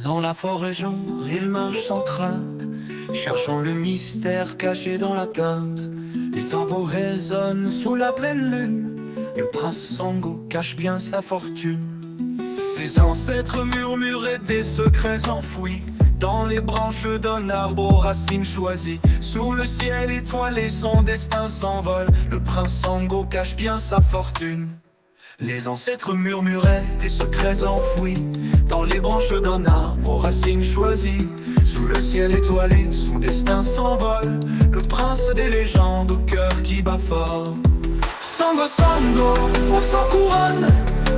Dans la forêt sombre, il marche sans crainte, cherchant le mystère caché dans la teinte. Les tambours résonnent sous la pleine lune, le prince Sango cache bien sa fortune. Les ancêtres murmuraient des secrets enfouis dans les branches d'un arbre aux racines choisies. Sous le ciel étoilé, son destin s'envole, le prince Sango cache bien sa fortune. Les ancêtres murmuraient des secrets enfouis dans les branches d'un arbre aux racines choisies. Sous le ciel étoilé, son destin s'envole, le prince des légendes au cœur qui bat fort. Sango, Sango, faux sans couronne,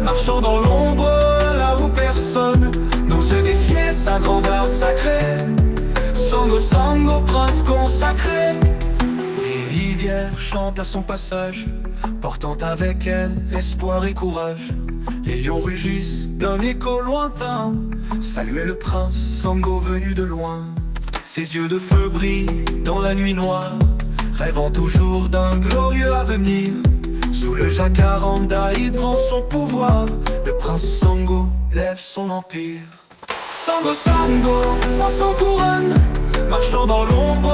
marchant dans l'ombre là où personne n'ose défier sa grandeur sacrée. Sango, Sango, prince consacré. Les rivières chantent à son passage, portant avec elle espoir et courage. Les lions rugissent d'un écho lointain, saluer le prince Sango venu de loin. Ses yeux de feu brillent dans la nuit noire, rêvant toujours d'un glorieux avenir. Sous le jacaranda, il prend son pouvoir, le prince Sango lève son empire. Sango, Sango, sans couronne, marchant dans l'ombre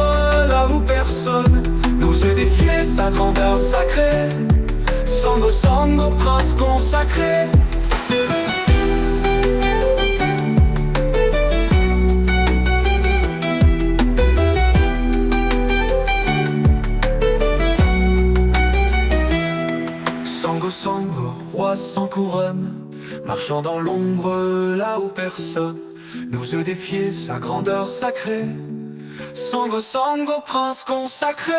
là où personne n'ose défier sa grandeur sacrée. Sango, Sango, prince consacré. Sango, Sango, roi sans couronne, marchant dans l'ombre là où personne n'ose défier sa grandeur sacrée. Sango, Sango, prince consacré.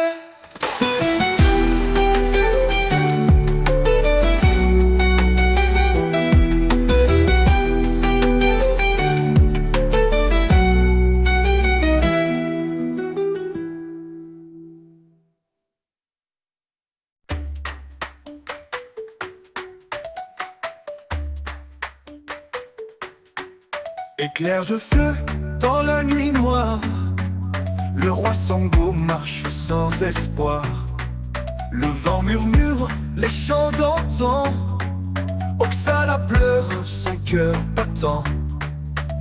Éclair de feu dans la nuit noire, le roi Sango marche sans espoir. Le vent murmure, les chants d'antan, Oxala pleure, son cœur battant.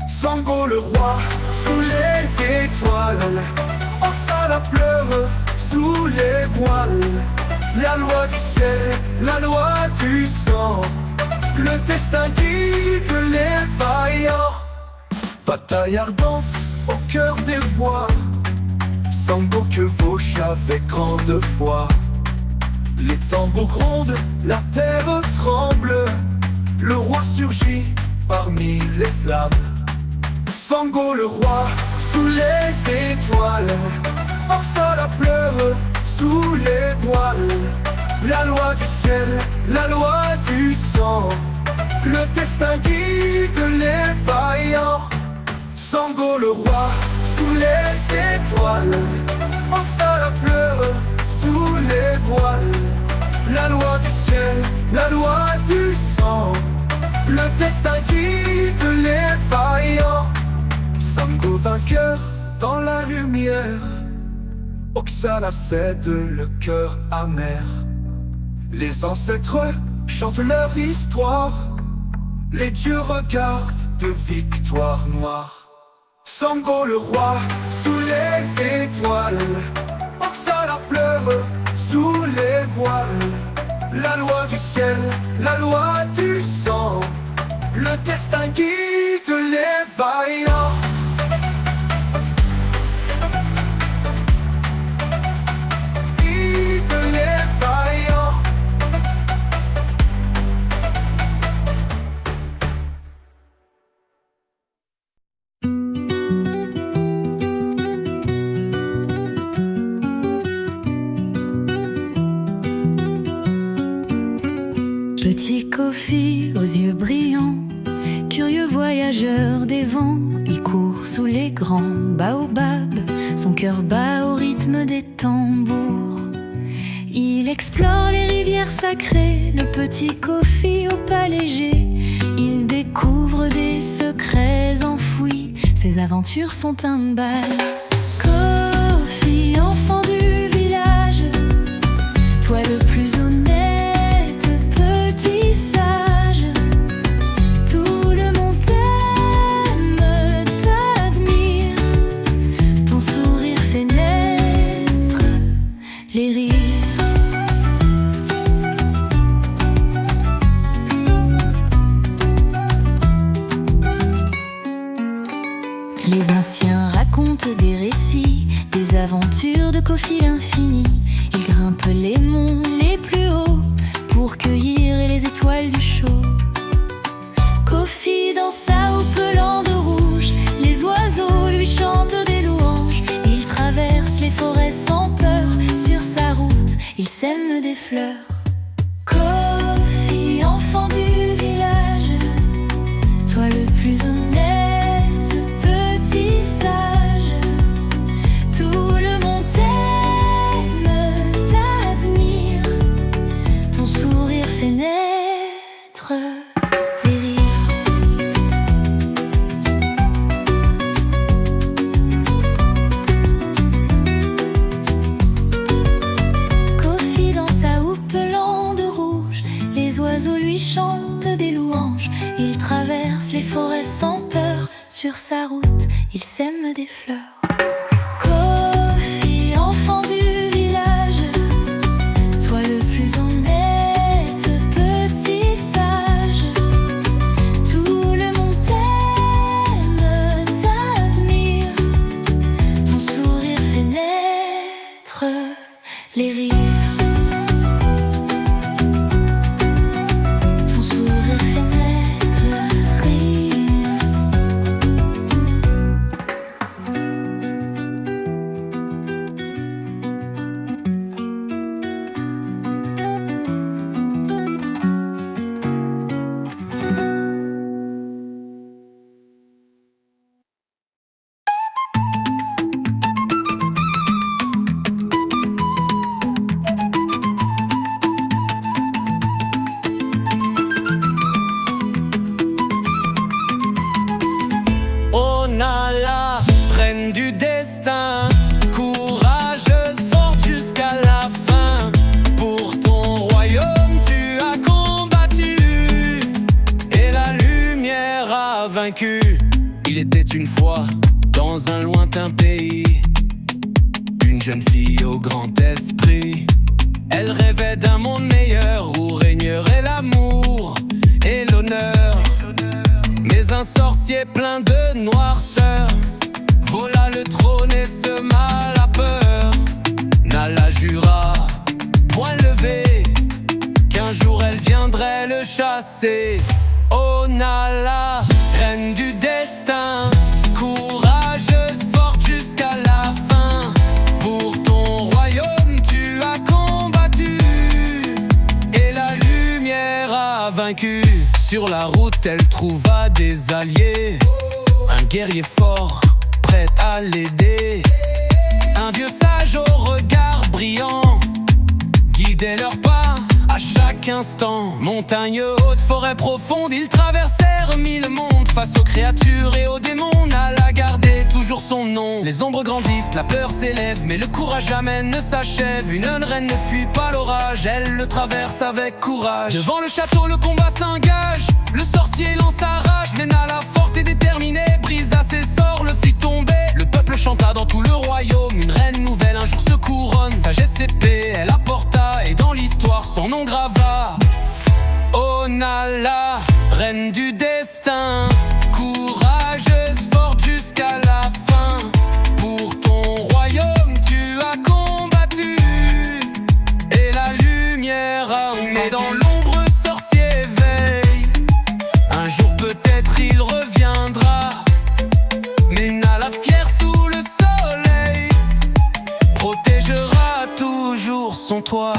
Sango le roi, sous les étoiles, Oxala pleure, sous les voiles. La loi du ciel, la loi du sang, le destin guide les vaillants. Bataille ardente au cœur des bois, Sango que vauche avec grande foi. Les tambours grondent, la terre tremble, le roi surgit parmi les flammes. Sango le roi, sous les étoiles, Oxala pleure, sous les voiles. La loi du ciel, la loi du sang, le destin guide les vaillants. Sango le roi, sous les étoiles, Oxala pleure, sous les voiles. La loi du ciel, la loi du sang, le destin guide les vaillants. Sango vainqueur dans la lumière, Oxala cède le cœur amer. Les ancêtres chantent leur histoire, les dieux regardent de victoire noire. Sango le roi, sous les étoiles, Oxala pleure, sous les voiles. La loi du ciel, la loi du sang, le destin guide les vaillants. Guide les vaillants. Petit Kofi aux yeux brillants, curieux voyageur des vents, il court sous les grands baobabs, son cœur bat au rythme des tambours. Il explore les rivières sacrées, le petit Kofi au pas léger. Il découvre des secrets enfouis, ses aventures sont un bal. Kofi, enfant du village, toi le plus honnête, petit sage, tout le monde t'aime. Les anciens racontent des récits, des aventures de Kofi l'infini. Il grimpe les monts les plus hauts pour cueillir les étoiles du show. Kofi dans sa houppelande rouge, les oiseaux lui chantent des louanges. Il traverse les forêts sans peur, sur sa route il sème des fleurs. Kofi, enfant du village, toi le plus honnête, petit sage, tout le monde t'aime, t'admire, ton sourire fait naître les rires. Kofi dans sa houppelande rouge, les oiseaux lui chantent des louanges. Il traverse les forêts sans peur, sur sa route il sème des fleurs. Kofi, enfant du village, toi le plus honnête, petit sage, tout le monde t'aime, t'admire, ton sourire fait naître les rires. Ton sourire fait naître rire. Oh Nala, reine du destin, courageuse, forte jusqu'à la fin. Pour ton royaume tu as combattu, et la lumière a vaincu. Il était une fois, dans un lointain pays, une jeune fille au grand esprit. Elle rêvait d'un monde meilleur, où régnerait l'amour et l'honneur. Mais un sorcier plein de noirceur vola le trône et sema la peur. Nala jura, point levé, qu'un jour elle viendrait le chasser. Oh Nala, reine du destin, courageuse, forte jusqu'à la fin. Pour ton royaume tu as combattu, et la lumière a vaincu. Sur la route elle trouva des alliés, un guerrier fort, prêt à l'aider. Un vieux sage au regard brillant guidait leurs pas à chaque instant. Montagne haute, forêt profonde, ils traversèrent 1000 mondes. Face aux créatures et aux démons, Nala gardait toujours son nom. Les ombres grandissent, la peur s'élève, mais le courage jamais ne s'achève. Une reine ne fuit pas l'orage, elle le traverse avec courage. Devant le château, le combat s'engage, le sorcier lance sa rage. Mais Nala, forte et déterminée, brisa ses sorts, le fit tomber. Le peuple chanta dans tout le royaume, une reine nouvelle un jour se couronne. Sagesse et paix, elle apporta, et dans l'histoire son nom grava. Oh Nala, reine du destin, courageuse, forte jusqu'à la fin. Pour ton royaume tu as combattu, et la lumière a mais dans l'ombre sorcier veille. Un jour peut-être il reviendra, mais Nala fière sous le soleil protégera toujours son toit.